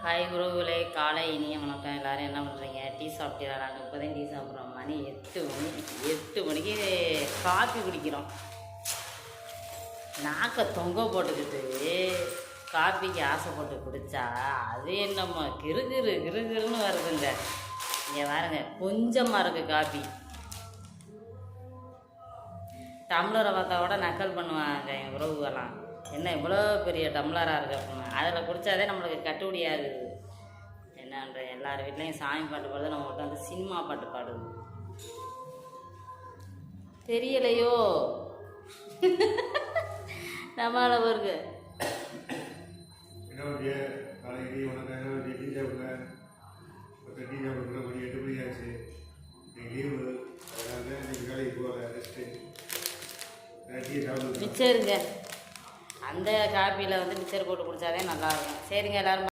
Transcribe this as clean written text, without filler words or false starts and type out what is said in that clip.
Hi உறவுகளே, காலை இனிய வணக்கம். எல்லோரும் என்ன பண்ணுறீங்க? டீ சாப்பிட்டீங்களா? நாங்கள் இப்போ தான் டீ சாப்பிட்றோம். மணி 8 மணிக்கு காஃபி குடிக்கிறோம். நாக்கை தொங்க போட்டுக்கிட்டு காஃபிக்கு ஆசைப்பட்டு குடித்தா அது என்னம்மா கிருகிருன்னு வருதுங்க. இங்கே பாருங்க, கொஞ்சமாக இருக்குது காஃபி. டம்ளரை பார்த்தா கூட நக்கல் பண்ணுவாங்க என் உறவுகள்லாம். என்ன இவ்வளோ பெரிய டம்ளராக இருக்குது அப்படின்னா அதில் குடித்தாதே நம்மளுக்கு கட்டுப்படியாது. என்னன்ற எல்லார் வீட்லேயும் சாமி பாட்டு பாடுது, நம்ம மட்டும் வந்து சினிமா பாட்டு பாடுது. தெரியலையோ நம்மளால வருது. மிச்சருங்க, அந்த காப்பியில் வந்து மிச்சர் போட்டு குடித்தாதே நல்லாயிருக்கும். சரிங்க, எல்லோரும்